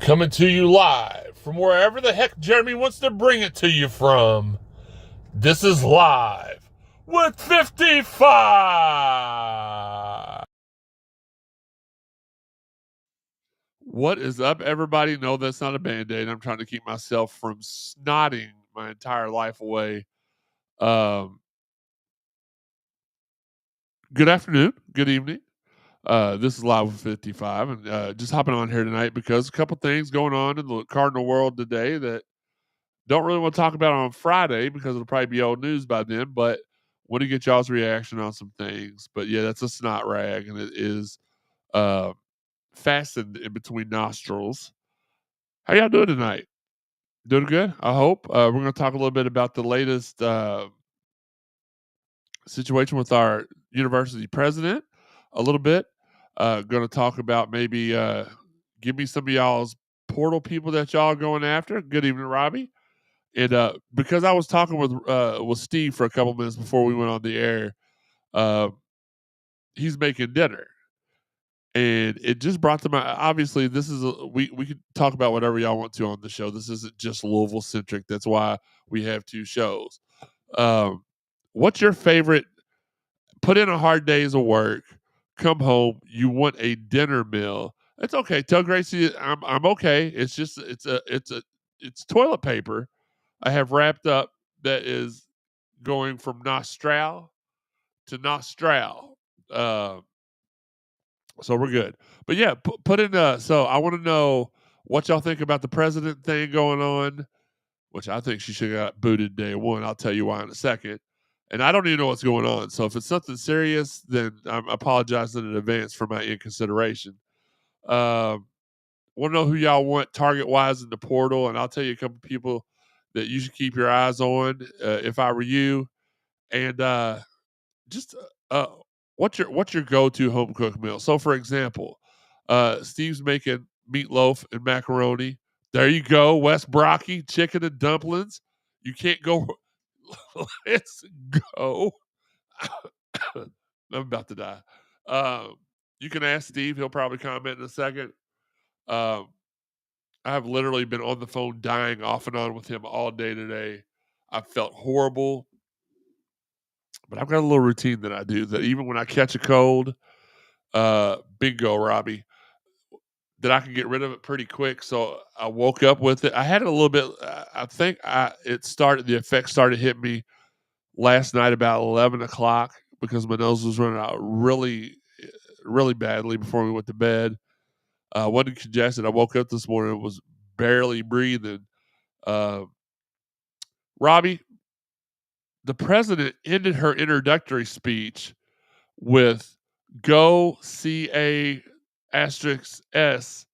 Coming to you live from wherever the heck Jeremy wants to bring it to you from. This is Live with 55. What is up, everybody? No, that's not a Band-Aid. I'm trying to keep myself from snotting my entire life away. Good afternoon. Good evening. This is Live with 55, and just hopping on here tonight because a couple things going on in the Cardinal world today that don't really want to talk about on Friday because it'll probably be old news by then, but want to get y'all's reaction on some things. But yeah, that's a snot rag, and it is fastened in between nostrils. How y'all doing tonight? Doing good, I hope. We're going to talk a little bit about the latest situation with our university president a little bit. Going to talk about maybe give me some of y'all's portal people that y'all are going after. Good evening, Robbie. And because I was talking with Steve for a couple minutes before we went on the air, he's making dinner, and it just brought to my. Obviously, this is we could talk about whatever y'all want to on the show. This isn't just Louisville centric. That's why we have two shows. What's your favorite? Put in a hard days of work, come home. You want a dinner meal? It's okay. Tell Gracie I'm okay. It's just it's toilet paper I have wrapped up that is going from nostral to nostral. So we're good. But yeah, put in. So I want to know what y'all think about the president thing going on, which I think she should have got booted day one. I'll tell you why in a second. And I don't even know what's going on. So if it's something serious, then I'm apologizing in advance for my inconsideration. Want to know who y'all want target wise in the portal, and I'll tell you a couple people that you should keep your eyes on if I were you. And just what's your go to home cooked meal? So, for example, Steve's making meatloaf and macaroni. There you go, West Brocky chicken and dumplings. You can't go. Let's go. I'm about to die. You can ask Steve; he'll probably comment in a second. Um, I have literally been on the phone dying off and on with him all day today. I felt horrible, but I've got a little routine that I do that even when I catch a cold, bingo, Robbie, that I can get rid of it pretty quick. So I woke up with it. I had it a little bit. I think the effect started hitting me last night about 11 o'clock because my nose was running out really, really badly before we went to bed. Wasn't congested. I woke up this morning and was barely breathing. Robbie, the president ended her introductory speech with "Go CA asterisk S,"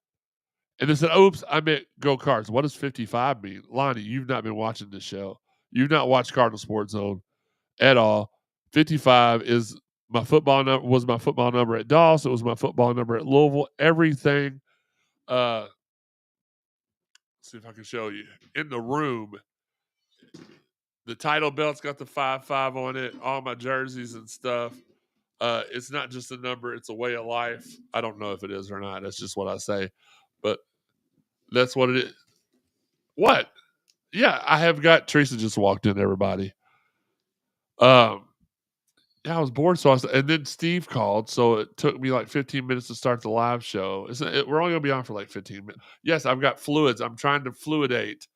and they said, "Oops, I meant go Cards." What does 55 mean, Lonnie? You've not been watching this show. You've not watched Cardinal Sports Zone at all. 55 is my football number. Was my football number at Dawes. It was my football number at Louisville. Everything. Let's see if I can show you in the room. The title belt's got the 5-5 on it. All my jerseys and stuff. It's not just a number; it's a way of life. I don't know if it is or not. That's just what I say, but that's what it is. What? Yeah, I have got. Teresa just walked in. Everybody. Yeah, I was bored, and then Steve called, so it took me like 15 minutes to start the live show. We're only gonna be on for like 15 minutes. Yes, I've got fluids. I'm trying to fluidate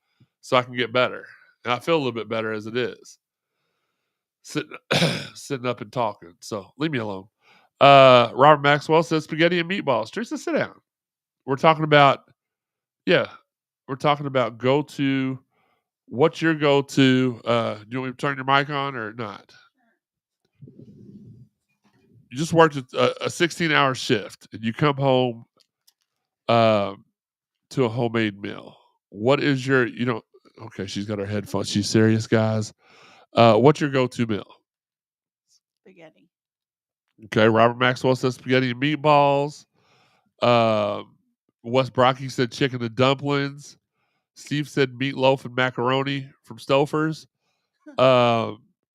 so I can get better, and I feel a little bit better as it is. Sitting up and talking. So leave me alone. Robert Maxwell says spaghetti and meatballs. Teresa, sit down. We're talking about go to. What's your go to? Do you want me to turn your mic on or not? You just worked a 16-hour shift and you come home to a homemade meal. What is your okay, she's got her headphones. She's serious, guys. What's your go to meal? Spaghetti. Okay, Robert Maxwell says spaghetti and meatballs. Wes Brocky said chicken and dumplings. Steve said meatloaf and macaroni from Stouffer's.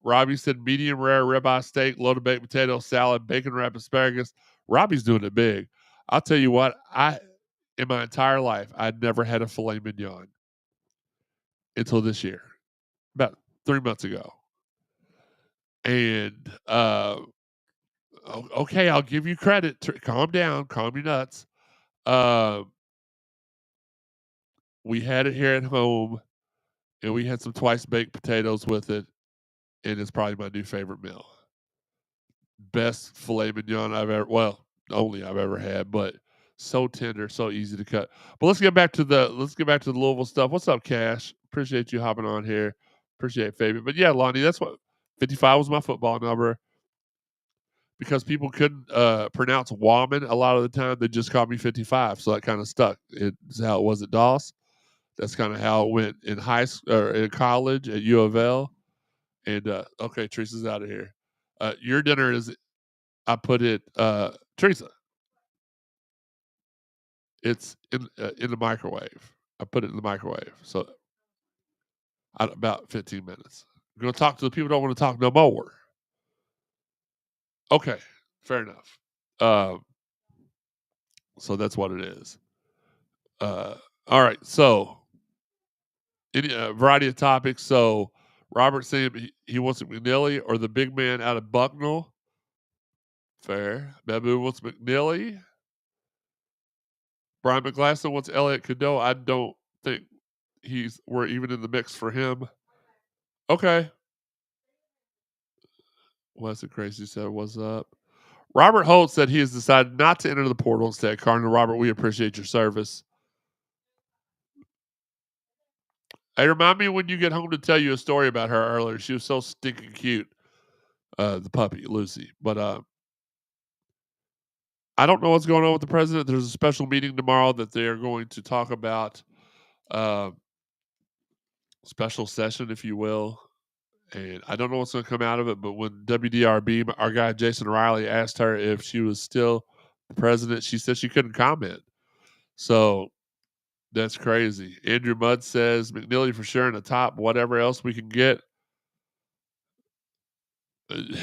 Robbie said medium rare ribeye steak, loaded baked potato salad, bacon wrapped asparagus. Robbie's doing it big. I'll tell you what, in my entire life, I'd never had a filet mignon until this year, about 3 months ago. And okay, I'll give you credit. Calm down, calm your nuts. We had it here at home, and we had some twice baked potatoes with it, and it's probably my new favorite meal. Best filet mignon only I've ever had, but so tender, so easy to cut. But let's get back to the Louisville stuff. What's up, Cash? Appreciate you hopping on here. Appreciate Fabian. But yeah, Lonnie, that's what 55 was my football number. Because people couldn't pronounce Wallman a lot of the time, they just called me 55, so that kind of stuck. It's how it was at Doss. That's kind of how it went in high school or in college at U of L. And okay, Teresa's out of here. Your dinner is, I put it, Teresa. It's in the microwave. I put it in the microwave, so about 15 minutes. I'm gonna talk to the people who don't want to talk no more. Okay, fair enough. So that's what it is. All right, so any variety of topics. So Robert saying he wants McNeely or the big man out of Bucknell. Fair. Babu wants McNeely. Brian McGlasson wants Elliot Cadeau. I don't think we're even in the mix for him. Okay. Wesley Crazy said, "What's up?" Robert Holt said he has decided not to enter the portal instead. Cardinal Robert, we appreciate your service. Hey, remind me when you get home to tell you a story about her earlier. She was so stinking cute. The puppy, Lucy. But I don't know what's going on with the president. There's a special meeting tomorrow that they are going to talk about special session, if you will. And I don't know what's going to come out of it, but when WDRB, our guy Jason Riley, asked her if she was still the president, she said she couldn't comment. So that's crazy. Andrew Mudd says McNeely for sure in the top, whatever else we can get. I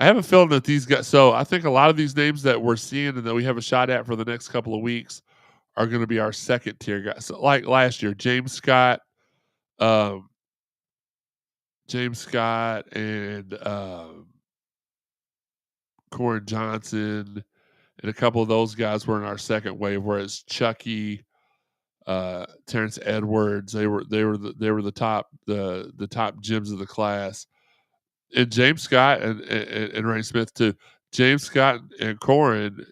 have a feeling that these guys, so I think a lot of these names that we're seeing and that we have a shot at for the next couple of weeks are going to be our second tier guys. So like last year, James Scott and Corin Johnson and a couple of those guys were in our second wave, whereas Chucky, Terrence Edwards, they were the top gems of the class. And James Scott and Ray Smith too. James Scott and Corin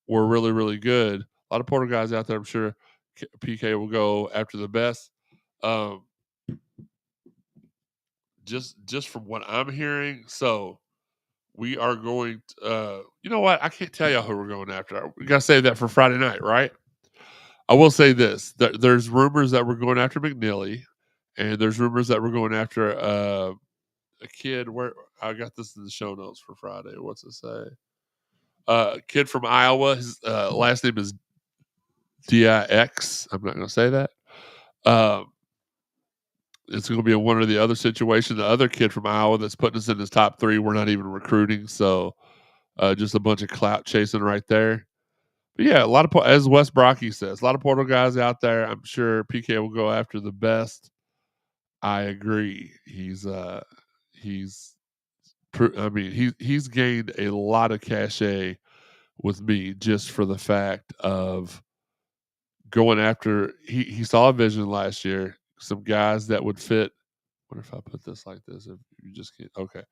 were really, really good. A lot of Porter guys out there. I'm sure PK will go after the best. Just from what I'm hearing, so we are going to, you know what? I can't tell y'all who we're going after. We got to save that for Friday night, right? I will say this. There's rumors that we're going after McNeely, and there's rumors that we're going after a kid. Where I got this in the show notes for Friday. What's it say? Kid from Iowa. His last name is Dix. I'm not going to say that. It's going to be a one or the other situation. The other kid from Iowa that's putting us in his top 3, we're not even recruiting. So just a bunch of clout chasing right there. But yeah, a lot of, as Wes Brocky says, a lot of Portal guys out there. I'm sure PK will go after the best. I agree. He's gained a lot of cachet with me just for the fact of going after. He saw a vision last year. Some guys that would fit. What if I put this like this? If you just can't, okay.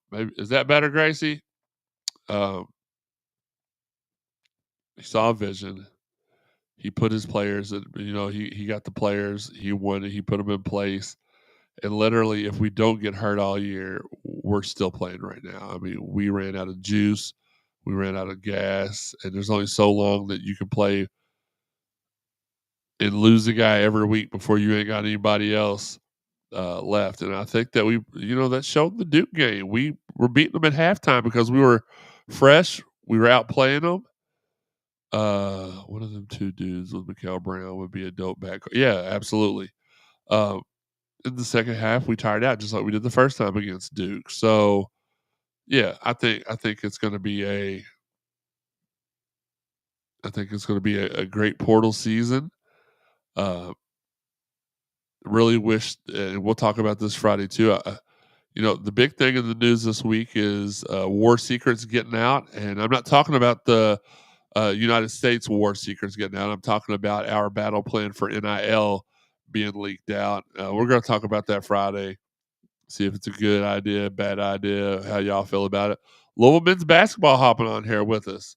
Maybe is that better, Gracie? He saw a vision. He put his players. He got the players. He wanted. He put them in place. And literally, if we don't get hurt all year, we're still playing right now. I mean, we ran out of juice, we ran out of gas, and there's only so long that you can play and lose a guy every week before you ain't got anybody else left. And I think that that showed the Duke game. We were beating them at halftime because we were fresh. We were out playing them. One of them two dudes with Mikael Brown would be a dope back. Yeah, absolutely. In the second half, we tired out just like we did the first time against Duke. So, yeah, I think it's going to be I think it's going to be a great portal season. Really wish, and we'll talk about this Friday too. The big thing in the news this week is war secrets getting out, and I'm not talking about the United States war secrets getting out. I'm talking about our battle plan for NIL being leaked out. We're going to talk about that Friday. See if it's a good idea, bad idea, how y'all feel about it. Louisville men's basketball hopping on here with us.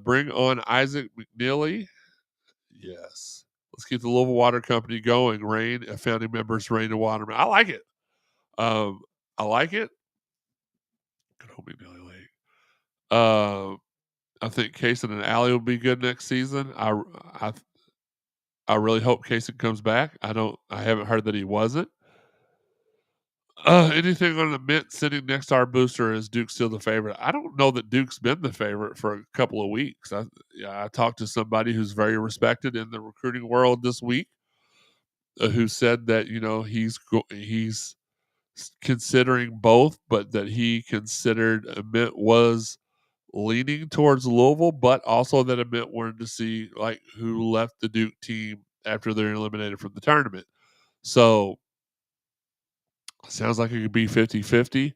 Bring on Isaac McNeely. Yes. Let's keep the Louisville Water Company going. Rain, founding members, Rain and Waterman. I like it. I like it. Good old McNeely Lake. I think Kaysen and Allie will be good next season. I really hope Kaysen comes back. I haven't heard that he wasn't. Anything on the Mint sitting next to our booster, is Duke still the favorite? I don't know that Duke's been the favorite for a couple of weeks. I talked to somebody who's very respected in the recruiting world this week, who said that he's considering both, but that he considered Mint was leaning towards Louisville, but also that Mint wanted to see like who left the Duke team after they're eliminated from the tournament. So sounds like it could be 50-50.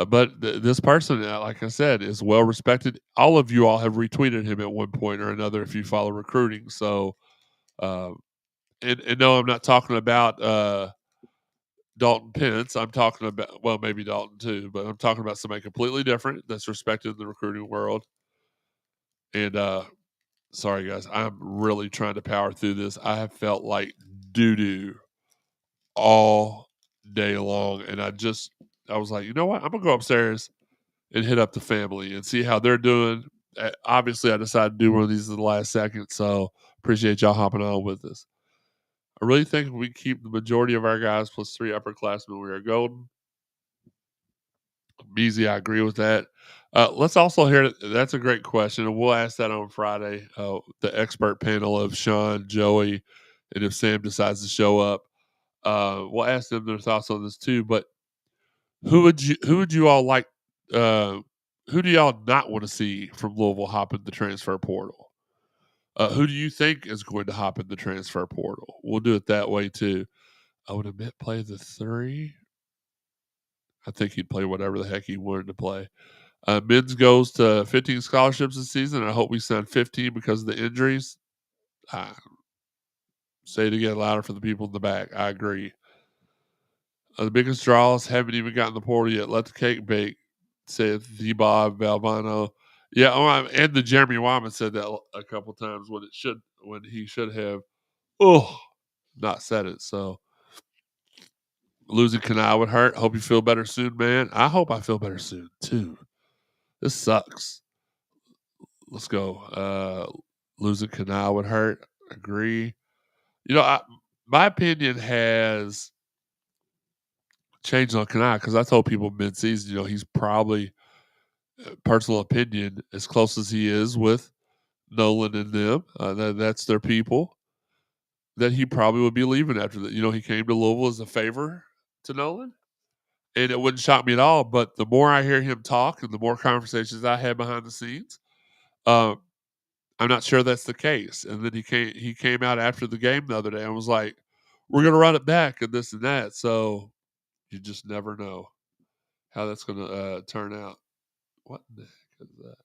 But this person, like I said, is well respected. All of you all have retweeted him at one point or another if you follow recruiting. So, and no, I'm not talking about Dalton Pence. I'm talking about, well, maybe Dalton too, but I'm talking about somebody completely different that's respected in the recruiting world. And sorry, guys, I'm really trying to power through this. I have felt like doo doo all day long, and I was like, you know what? I'm gonna go upstairs and hit up the family and see how they're doing. Obviously, I decided to do one of these at the last second, so appreciate y'all hopping on with us. I really think if we keep the majority of our guys plus 3 upperclassmen, we are golden. Beezy, I agree with that. Let's also hear, that's a great question, and we'll ask that on Friday. The expert panel of Sean, Joey, and if Sam decides to show up, we'll ask them their thoughts on this too. But who would you all like? Who do y'all not want to see from Louisville hop in the transfer portal? Who do you think is going to hop in the transfer portal? We'll do it that way too. I would admit play the 3. I think he'd play whatever the heck he wanted to play. Men's goes to 15 scholarships this season. I hope we send 15 because of the injuries. Say it again louder for the people in the back. I agree. The biggest draws haven't even gotten the portal yet. Let the cake bake, said the Bob Valvano. Yeah, and the Jeremy Wyman said that a couple times when he should have not said it. So losing Kanai would hurt. Hope you feel better soon, man. I hope I feel better soon too. This sucks. Let's go. Losing Kanai would hurt. Agree. My opinion has changed on Kanai because I told people mid-season, he's probably, personal opinion, as close as he is with Nolan and them. That's their people. That he probably would be leaving after that. He came to Louisville as a favor to Nolan, and it wouldn't shock me at all. But the more I hear him talk and the more conversations I had behind the scenes, I'm not sure that's the case. And then he came out after the game the other day and was like, "We're going to run it back and this and that." So you just never know how that's going to turn out. What the heck is that?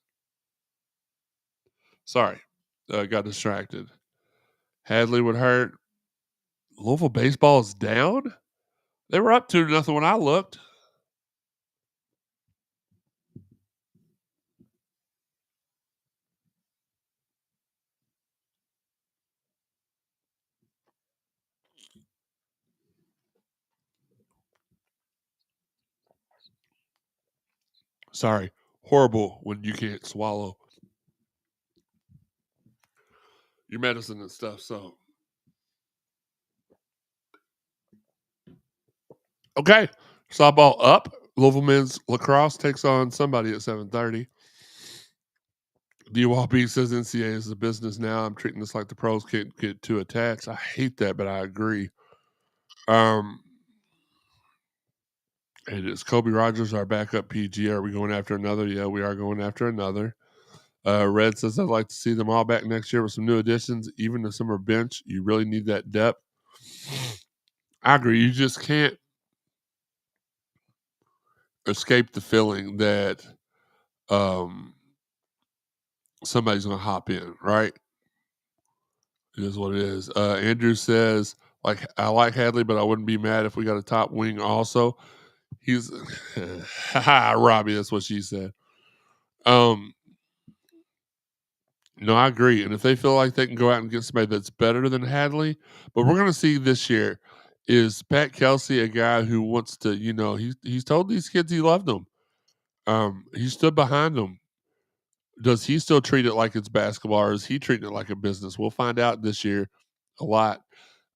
Sorry, got distracted. Hadley would hurt. Louisville baseball is down. They were up 2-0 when I looked. Sorry, horrible when you can't swallow your medicine and stuff. So, okay, softball up. Louisville men's lacrosse takes on somebody at 7:30. DWalB says NCAA is a business now. I'm treating this like the pros can't get too attached. I hate that, but I agree. And is Kobe Rogers our backup PG? Are we going after another? Yeah, we are going after another. Red says, I'd like to see them all back next year with some new additions. Even if some are bench, you really need that depth. I agree. You just can't escape the feeling that somebody's going to hop in, right? It is what it is. Andrew says, I like Hadley, but I wouldn't be mad if we got a top wing also. He's Robbie, that's what she said. No, I agree. And if they feel like they can go out and get somebody that's better than Hadley, but we're going to see this year, is Pat Kelsey a guy who wants to, he's told these kids he loved them. He stood behind them. Does he still treat it like it's basketball, or is he treating it like a business? We'll find out this year a lot.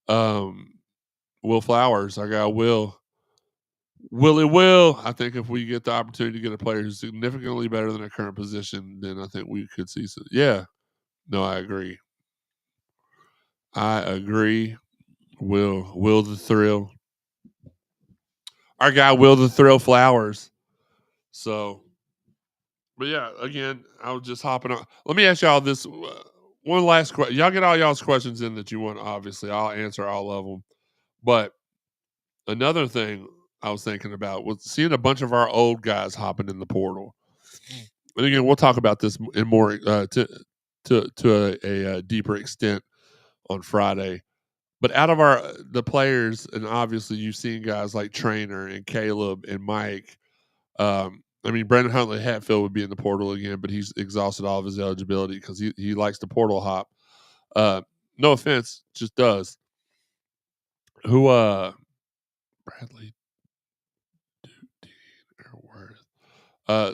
Will Flowers, our guy Will. I think if we get the opportunity to get a player who's significantly better than our current position, then I think we could see some. Yeah. No, I agree. Will the Thrill. Our guy Will the Thrill Flowers. So, but yeah, again, I was just hopping on. Let me ask y'all this one last question. Y'all get all y'all's questions in that you want, obviously. I'll answer all of them. But another thing I was thinking about was seeing a bunch of our old guys hopping in the portal. And again, we'll talk about this in more to a deeper extent on Friday. But out of the players, and obviously you've seen guys like Trainer and Caleb and Mike. Brandon Huntley Hatfield would be in the portal again, but he's exhausted all of his eligibility because he likes the portal hop. No offense, just does. Who Bradley Worth.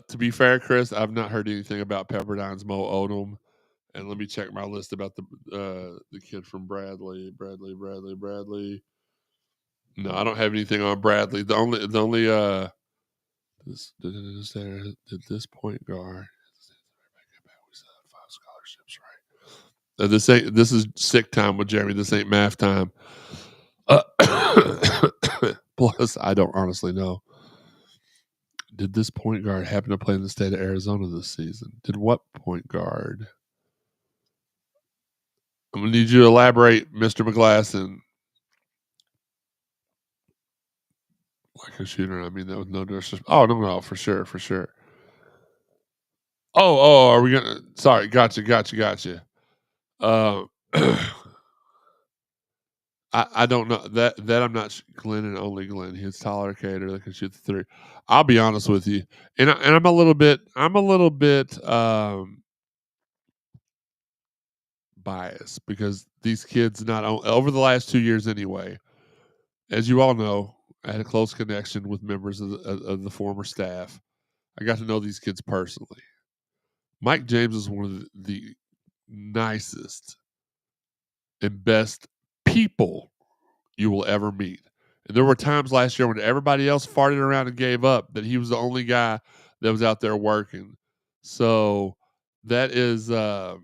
To be fair, Chris, I've not heard anything about Pepperdine's Mo Odom. And let me check my list about the kid from Bradley. Bradley. No, I don't have anything on Bradley. The only this point guard. We 5 scholarships, right? This is sick time with Jeremy. This ain't math time. Plus, I don't honestly know. Did this point guard happen to play in the state of Arizona this season? Did what point guard? I'm gonna need you to elaborate, Mr. McGlasson. Like a shooter. I mean, that was no disrespect. Oh no, for sure. Oh, are we gonna? Sorry, gotcha. I don't know that I'm not Glenn and only Glenn. He's Tyler Cater that can shoot the three. I'll be honest with you, and I'm a little bit biased because these kids not over the last 2 years anyway. As you all know, I had a close connection with members of the former staff. I got to know these kids personally. Mike James is one of the nicest and best people you will ever meet. And there were times last year when everybody else farted around and gave up that he was the only guy that was out there working. So that is the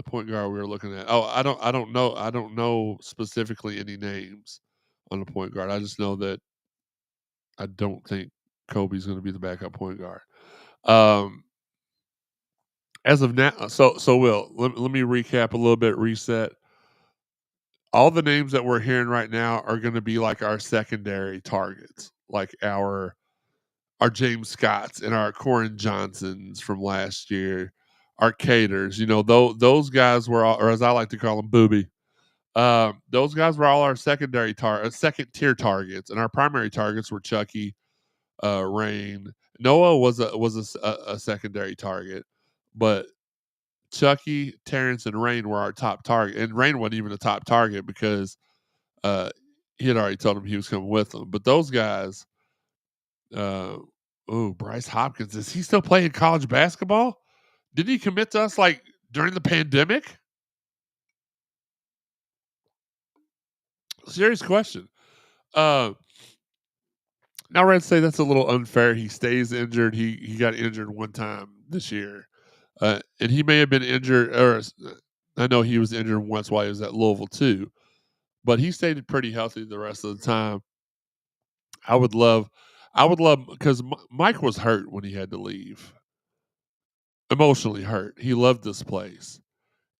point guard we were looking at. Oh, I don't know specifically any names on the point guard. I just know that I don't think Kobe's going to be the backup point guard. As of now, so Will, let me recap a little bit, reset. All the names that we're hearing right now are going to be like our secondary targets, like our James Scotts and our Corin Johnsons from last year, our Caters. Those guys were all, or as I like to call them, booby. Those guys were all our second tier targets, and our primary targets were Chucky, Rain. Noah was a secondary target, but Chucky, Terrence, and Rain were our top target. And Rain wasn't even a top target because he had already told him he was coming with them. But those guys, Bryce Hopkins, is he still playing college basketball? Did he commit to us like during the pandemic? Serious question. Now, Red say that's a little unfair. He stays injured. He got injured one time this year, and he may have been injured. Or I know he was injured once while he was at Louisville too, but he stayed pretty healthy the rest of the time. I would love because Mike was hurt when he had to leave. emotionally hurt. He loved this place.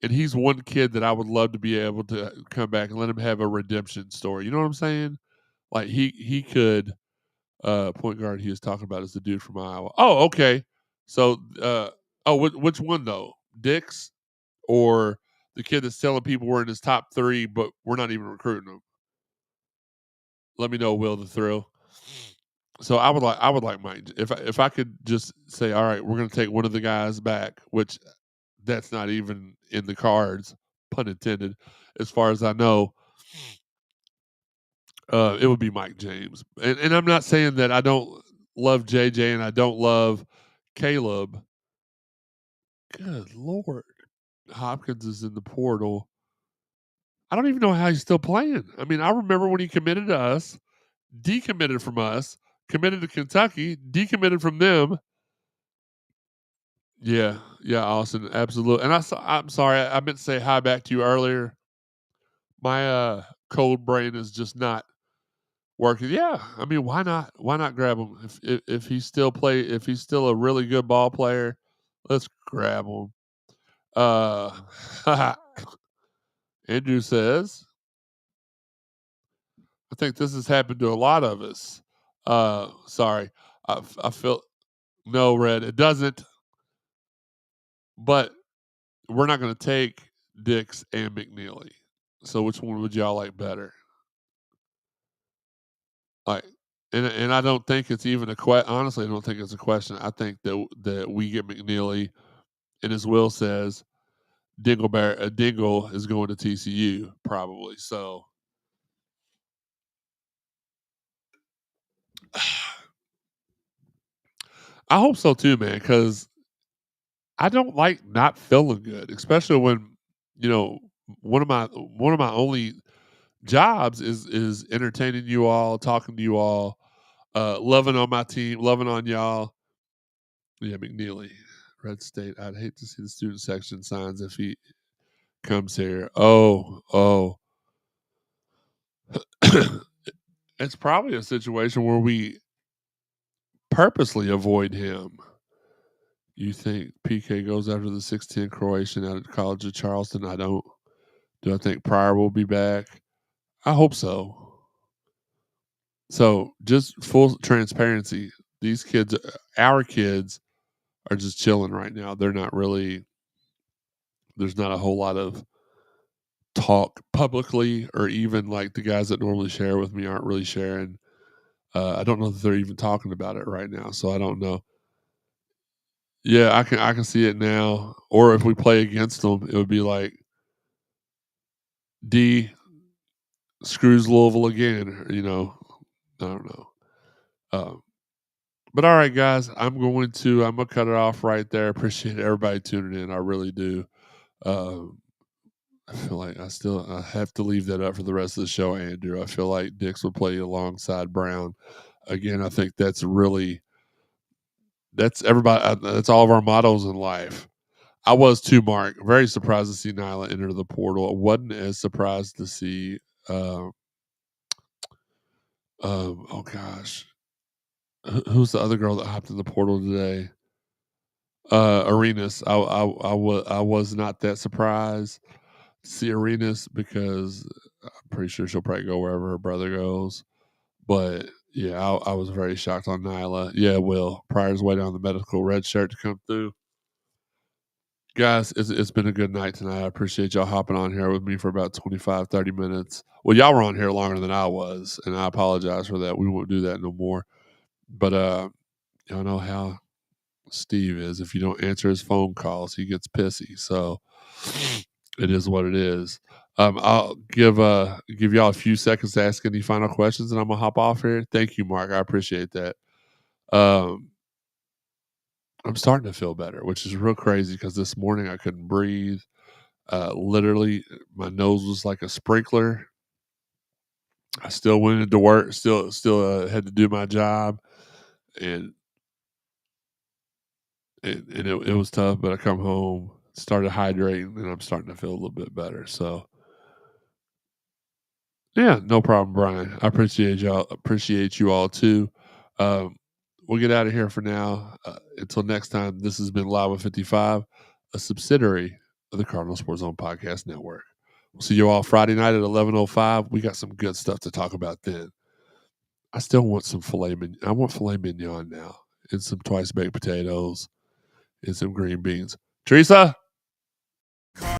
And he's one kid that I would love to be able to come back and let him have a redemption story. You know what I'm saying? Like he could point guard he was talking about is the dude from Iowa. Oh, okay. So which one though? Dix or the kid that's telling people we're in his top 3 but we're not even recruiting them? Let me know, Will the Thrill. So I would like Mike if I could just say, all right, we're going to take one of the guys back, which that's not even in the cards, pun intended, as far as I know. It would be Mike James, and I'm not saying that I don't love JJ and I don't love Caleb. Good Lord, Hopkins is in the portal. I don't even know how he's still playing. I mean, I remember when he committed to us, decommitted from us, committed to Kentucky, decommitted from them. Yeah, yeah, Austin, absolutely. And I'm sorry, I meant to say hi back to you earlier. My cold brain is just not working. Yeah, I mean, why not? Why not grab him if he's still if he's still a really good ball player? Let's grab him. Andrew says, I think this has happened to a lot of us. Sorry, I feel no Red. It doesn't, but we're not going to take Dix and McNeely. So which one would y'all like better? Like, and I don't think it's even a question. Honestly, I don't think it's a question. I think that we get McNeely, and as Will says, Dingle is going to TCU probably. So I hope so too, man. Because I don't like not feeling good, especially when you know one of my only jobs is entertaining you all, talking to you all, loving on my team, loving on y'all. Yeah, McNeely, Red State. I'd hate to see the student section signs if he comes here. Oh. It's probably a situation where we purposely avoid him. You think PK goes after the 6'10 Croatian out of College of Charleston? I don't. Do I think Pryor will be back? I hope so. So, just full transparency, these kids, our kids, are just chilling right now. They're not really, there's not a whole lot of talk publicly, or even like the guys that normally share with me aren't really sharing. I don't know that they're even talking about it right now, so I don't know. Yeah, I can see it now. Or if we play against them, it would be like D screws Louisville again. I don't know. But all right, guys, I'm gonna cut it off right there. Appreciate everybody tuning in. I really do. Um, I feel like I have to leave that up for the rest of the show, Andrew. I feel like Dix will play alongside Brown again. I think that's everybody. That's all of our mottos in life. I was too, Mark. Very surprised to see Nyla enter the portal. I wasn't as surprised to see. Uh, oh gosh, who's the other girl that hopped in the portal today? Arenas. I was not that surprised to see Arenas because I'm pretty sure she'll probably go wherever her brother goes. But yeah, I was very shocked on Nyla. Yeah, Will Pryor's waiting on the medical red shirt to come through. Guys, it's been a good night tonight. I appreciate y'all hopping on here with me for about 25, 30 minutes. Well, y'all were on here longer than I was, and I apologize for that. We won't do that no more. But y'all know how Steve is. If you don't answer his phone calls, he gets pissy. So it is what it is. I'll give y'all a few seconds to ask any final questions, and I'm gonna hop off here. Thank you, Mark. I appreciate that. I'm starting to feel better, which is real crazy because this morning I couldn't breathe. Literally, my nose was like a sprinkler. I still went into work, still had to do my job, and it was tough. But I come home, started hydrating, and I'm starting to feel a little bit better. So, yeah, no problem, Brian. I appreciate y'all. Appreciate you all too. Um, we'll get out of here for now. Until next time, this has been Live with 55, a subsidiary of the Cardinal Sports Zone Podcast Network. We'll see you all Friday night at 11:05. We got some good stuff to talk about then. I still want some filet mignon. I want filet mignon now, and some twice baked potatoes, and some green beans. Teresa?